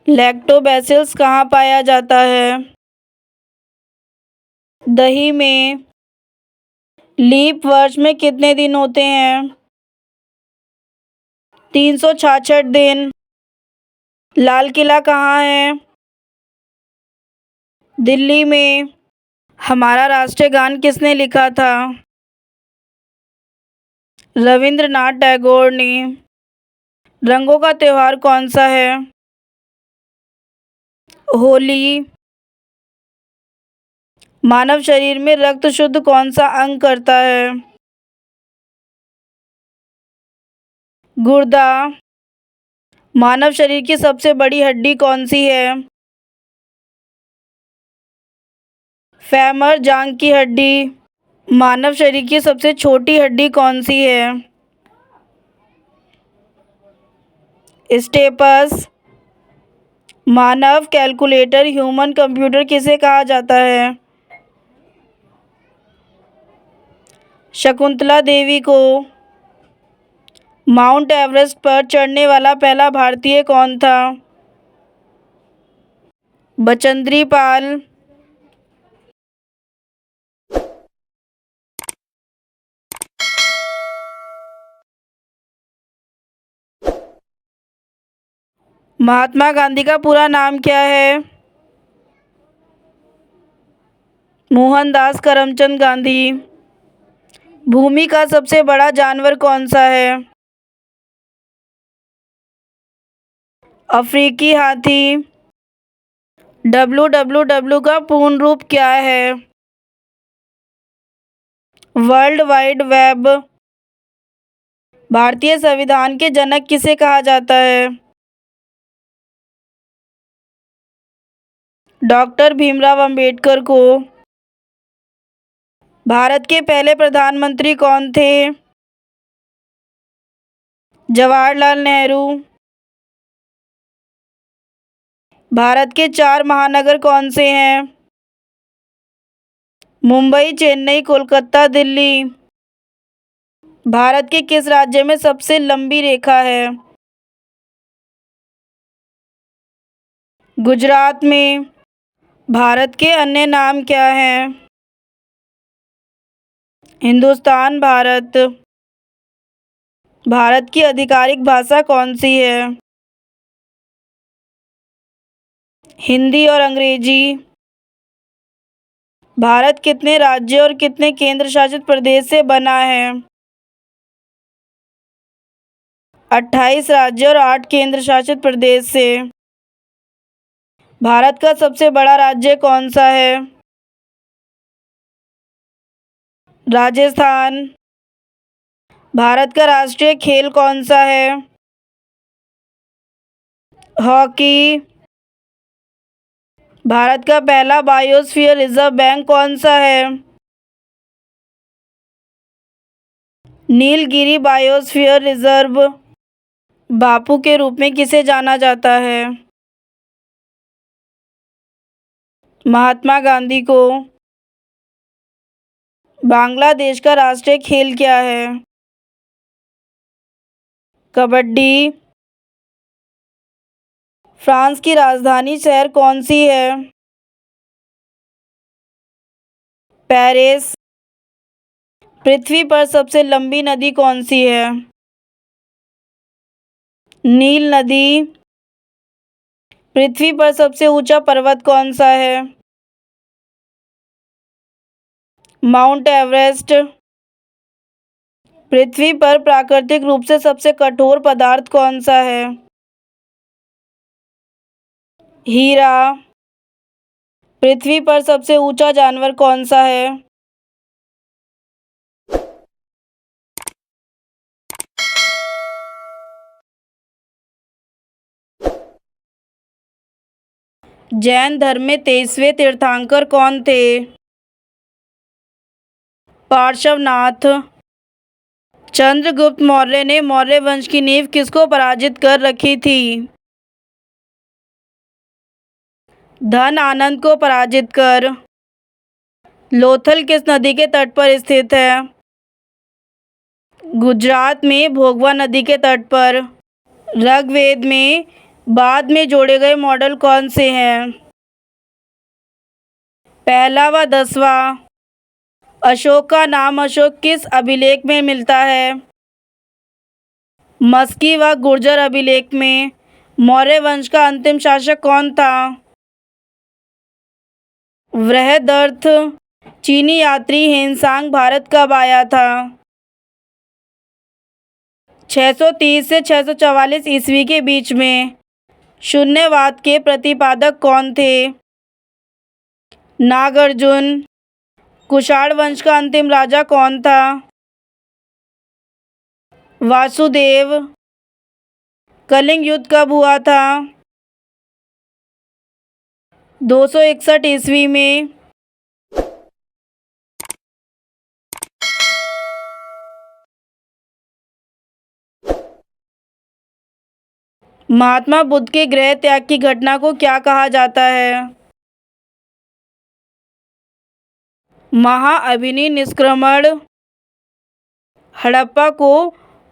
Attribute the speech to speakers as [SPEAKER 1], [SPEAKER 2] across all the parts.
[SPEAKER 1] Lactobacillus कहाँ पाया जाता है? दही में। लीप वर्ष में कितने दिन होते हैं? 366 दिन। लाल किला कहाँ है? दिल्ली में। हमारा राष्ट्रीय गान किसने लिखा था? रविंद्रनाथ टैगोर ने। रंगों का त्योहार कौन सा है? होली। मानव शरीर में रक्त शुद्ध कौन सा अंग करता है? गुर्दा। मानव शरीर की सबसे बड़ी हड्डी कौन सी है? फेमर, जांघ की हड्डी। मानव शरीर की सबसे छोटी हड्डी कौन सी है? स्टेपस। मानव कैलकुलेटर, ह्यूमन कंप्यूटर किसे कहा जाता है? शकुंतला देवी को। माउंट एवरेस्ट पर चढ़ने वाला पहला भारतीय कौन था? बचेंद्री पाल। महात्मा गांधी का पूरा नाम क्या है? मोहनदास करमचंद गांधी। भूमि का सबसे बड़ा जानवर कौन सा है? अफ्रीकी हाथी। www का पूर्ण रूप क्या है? World wide web. भारतीय संविधान के जनक किसे कहा जाता है? डॉक्टर भीमराव अंबेडकर को। भारत के पहले प्रधानमंत्री कौन थे? जवाहरलाल नेहरू। भारत के 4 महानगर कौन से हैं? मुंबई, चेन्नई, कोलकाता, दिल्ली। भारत के किस राज्य में सबसे लंबी रेखा है? गुजरात में। भारत के अन्य नाम क्या हैं? हिंदुस्तान, भारत। भारत की आधिकारिक भाषा कौन सी है? हिंदी और अंग्रेजी। भारत कितने राज्य और कितने केंद्र शासित प्रदेश से बना है? 28 राज्य और 8 केंद्र शासित प्रदेश से। भारत का सबसे बड़ा राज्य कौन सा है? राजस्थान। भारत का राष्ट्रीय खेल कौन सा है? हॉकी। भारत का पहला बायोस्फीयर रिजर्व बैंक कौन सा है? Nilgiri biosphere reserve. बापू के रूप में किसे जाना जाता है? महात्मा गांधी को। बांग्लादेश का राष्ट्रीय खेल क्या है? कबड्डी। फ्रांस की राजधानी शहर कौन सी है? पेरिस। पृथ्वी पर सबसे लंबी नदी कौन सी है? नील नदी। पृथ्वी पर सबसे ऊंचा पर्वत कौन सा है? Mount Everest. पृथ्वी पर प्राकृतिक रूप से सबसे कठोर पदार्थ कौन सा है? हीरा। पृथ्वी पर सबसे ऊंचा जानवर कौन सा है? जैन धर्म में 23वें तीर्थंकर कौन थे? पार्श्वनाथ। चंद्रगुप्त मौर्य ने मौर्य वंश की नींव किसको पराजित कर रखी थी? धन आनंद को पराजित कर। लोथल किस नदी के तट पर स्थित है? गुजरात में भोगवा नदी के तट पर। ऋग्वेद में बाद में जोड़े गए मॉडल कौन से हैं? पहला व 10वां। अशोक का नाम अशोक किस अभिलेख में मिलता है? मस्की व गुर्जर अभिलेख में। मौर्य वंश का अंतिम शासक कौन था? बृहदर्थ। चीनी यात्री हेनसांग भारत कब आया था? 630 से 644 ईस्वी के बीच में। शून्यवाद के प्रतिपादक कौन थे? नागार्जुन। कुषाण वंश का अंतिम राजा कौन था? वासुदेव। कलिंग युद्ध कब हुआ था? 261 ईस्वी में। महात्मा बुद्ध के गृह त्याग की घटना को क्या कहा जाता है? महाअभिनि निष्क्रमण। हड़प्पा को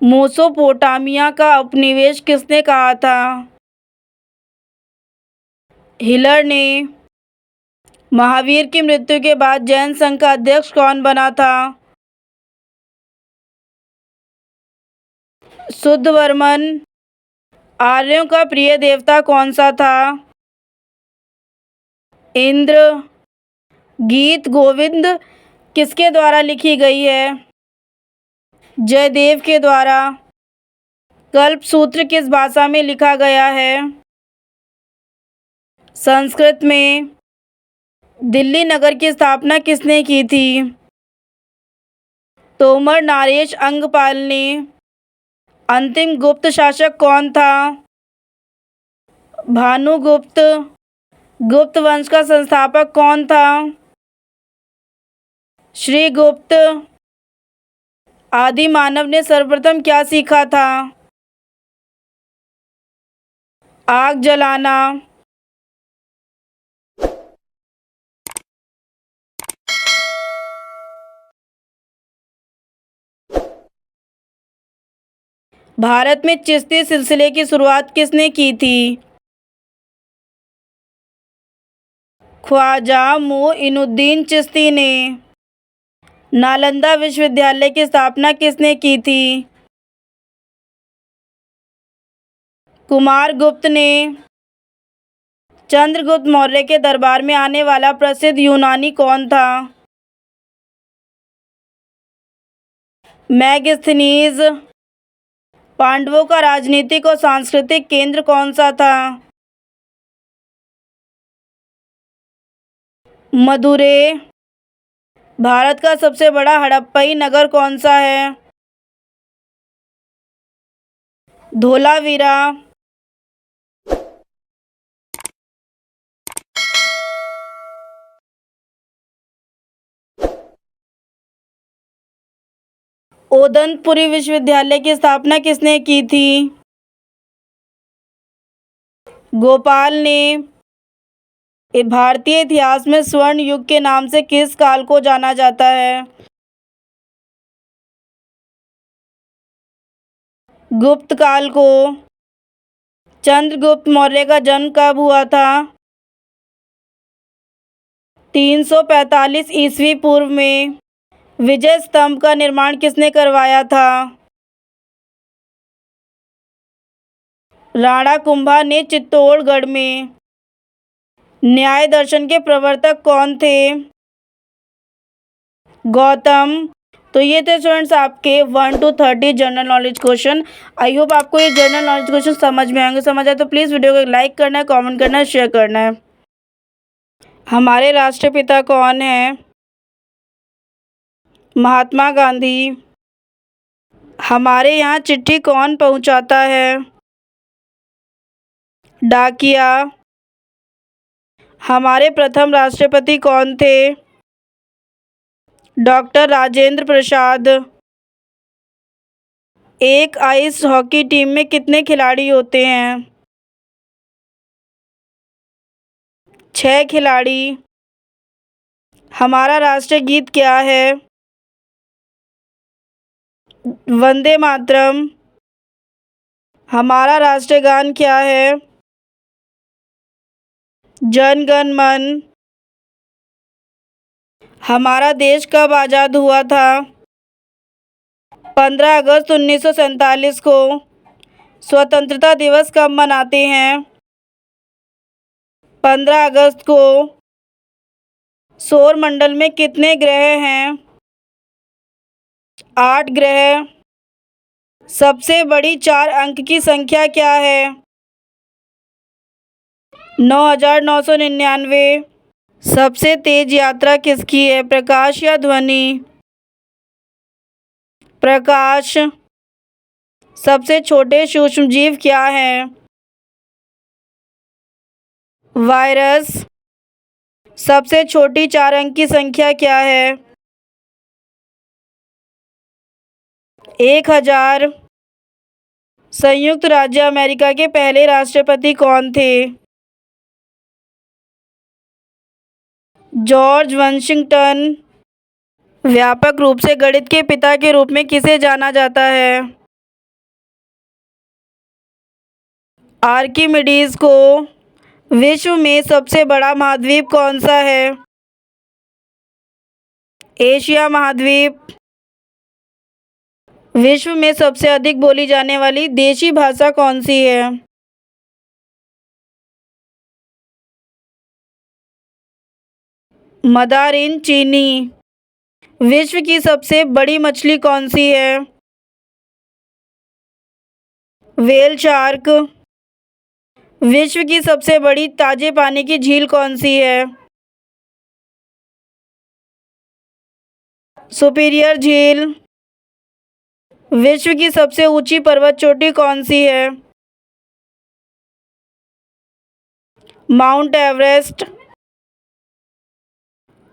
[SPEAKER 1] मेसोपोटामिया का उपनिवेश किसने कहा था? हिटलर ने। महावीर की मृत्यु के बाद जैन संघ का अध्यक्ष कौन बना था? शुद्धवर्मन। आर्यों का प्रिय देवता कौन सा था? इंद्र। गीत गोविंद किसके द्वारा लिखी गई है? जयदेव के द्वारा। कल्पसूत्र किस भाषा में लिखा गया है? संस्कृत में। दिल्ली नगर की स्थापना किसने की थी? तोमर नारेश अंगपाल ने। अंतिम गुप्त शासक कौन था? भानुगुप्त। गुप्त वंश का संस्थापक कौन था? श्रीगुप्त। आदि मानव ने सर्वप्रथम क्या सीखा था? आग जलाना। भारत में चिश्ती सिलसिले की शुरुआत किसने की थी? ख्वाजा मोइनुद्दीन चिश्ती ने। नालंदा विश्वविद्यालय की स्थापना किसने की थी? कुमारगुप्त ने। चंद्रगुप्त मौर्य के दरबार में आने वाला प्रसिद्ध यूनानी कौन था? मैगस्थनीज। पांडवों का राजनीतिक और सांस्कृतिक केंद्र कौन सा था? मदुरै। भारत का सबसे बड़ा हड़प्पई नगर कौन सा है? धोलावीरा। ओदंतपुरी विश्वविद्यालय की स्थापना किसने की थी? गोपाल ने। भारतीय इतिहास में स्वर्ण युग के नाम से किस काल को जाना जाता है? गुप्त काल को। चंद्रगुप्त मौर्य का जन्म कब हुआ था? 345 ईस्वी पूर्व में। विजय स्तंभ का निर्माण किसने करवाया था? राणा कुंभा ने चित्तौड़गढ़ में। न्याय दर्शन के प्रवर्तक कौन थे? गौतम। तो ये थे स्टूडेंट्स आपके 1 to 30 general knowledge question. I hope आपको ये जनरल नॉलेज क्वेश्चन समझ में आएंगे। समझ आए तो प्लीज़ वीडियो को लाइक करना है, कमेंट करना है, शेयर करना है। हमारे राष्ट्रपिता कौन है? महात्मा गांधी। हमारे यहाँ चिट्ठी कौन पहुँचाता है? डाकिया। हमारे प्रथम राष्ट्रपति कौन थे? डॉक्टर राजेंद्र प्रसाद। एक आइस हॉकी टीम में कितने खिलाड़ी होते हैं? 6 खिलाड़ी। हमारा राष्ट्रीय गीत क्या है? वंदे मातरम। हमारा राष्ट्रीय गान क्या है? जन गण मन। हमारा देश कब आज़ाद हुआ था? 15 अगस्त 1947 को। स्वतंत्रता दिवस कब मनाते हैं? 15 अगस्त को। सौर मंडल में कितने ग्रह हैं? 8 ग्रह। सबसे बड़ी 4 अंक की संख्या क्या है? 9,999। सबसे तेज यात्रा किसकी है, प्रकाश या ध्वनि? प्रकाश। सबसे छोटे सूक्ष्मजीव क्या हैं? वायरस। सबसे छोटी 4 अंक की संख्या क्या है? 1000। संयुक्त राज्य अमेरिका के पहले राष्ट्रपति कौन थे? George Washington. व्यापक रूप से गणित के पिता के रूप में किसे जाना जाता है? आर्किमिडीज को। विश्व में सबसे बड़ा महाद्वीप कौन सा है? एशिया महाद्वीप। विश्व में सबसे अधिक बोली जाने वाली देशी भाषा कौन सी है? मंदारिन चीनी। विश्व की सबसे बड़ी मछली कौन सी है? Whale shark. विश्व की सबसे बड़ी ताजे पानी की झील कौन सी है? सुपीरियर झील। विश्व की सबसे ऊंची पर्वत चोटी कौन सी है? Mount Everest.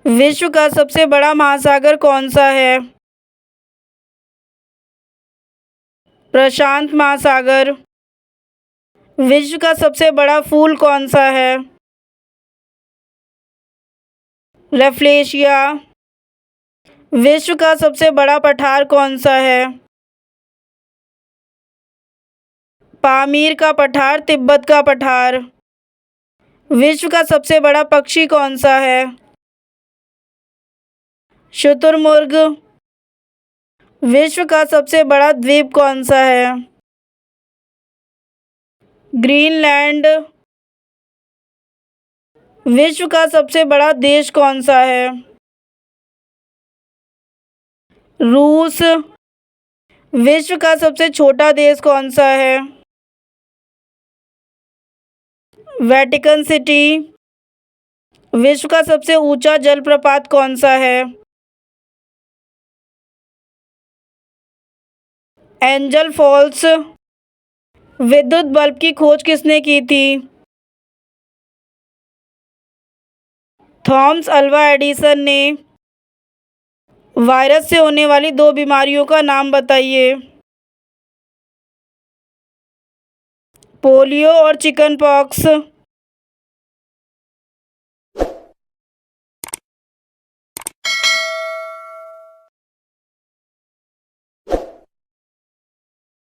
[SPEAKER 1] विश्व का सबसे बड़ा महासागर कौन सा है? प्रशांत महासागर। विश्व का सबसे बड़ा फूल कौन सा है? रेफ्लेशिया। विश्व का सबसे बड़ा पठार कौन सा है? पामीर का पठार, तिब्बत का पठार। विश्व का सबसे बड़ा पक्षी कौन सा है? शुतुरमुर्ग। विश्व का सबसे बड़ा द्वीप कौन सा है? ग्रीनलैंड। विश्व का सबसे बड़ा देश कौन सा है? रूस। विश्व का सबसे छोटा देश कौन सा है? Vatican city. विश्व का सबसे ऊंचा जलप्रपात कौन सा है? Angel false. विद्युत बल्ब की खोज किसने की थी? थॉमस अल्वा एडिसन ने। वायरस से होने वाली 2 बीमारियों का नाम बताइए। पोलियो और चिकन पॉक्स।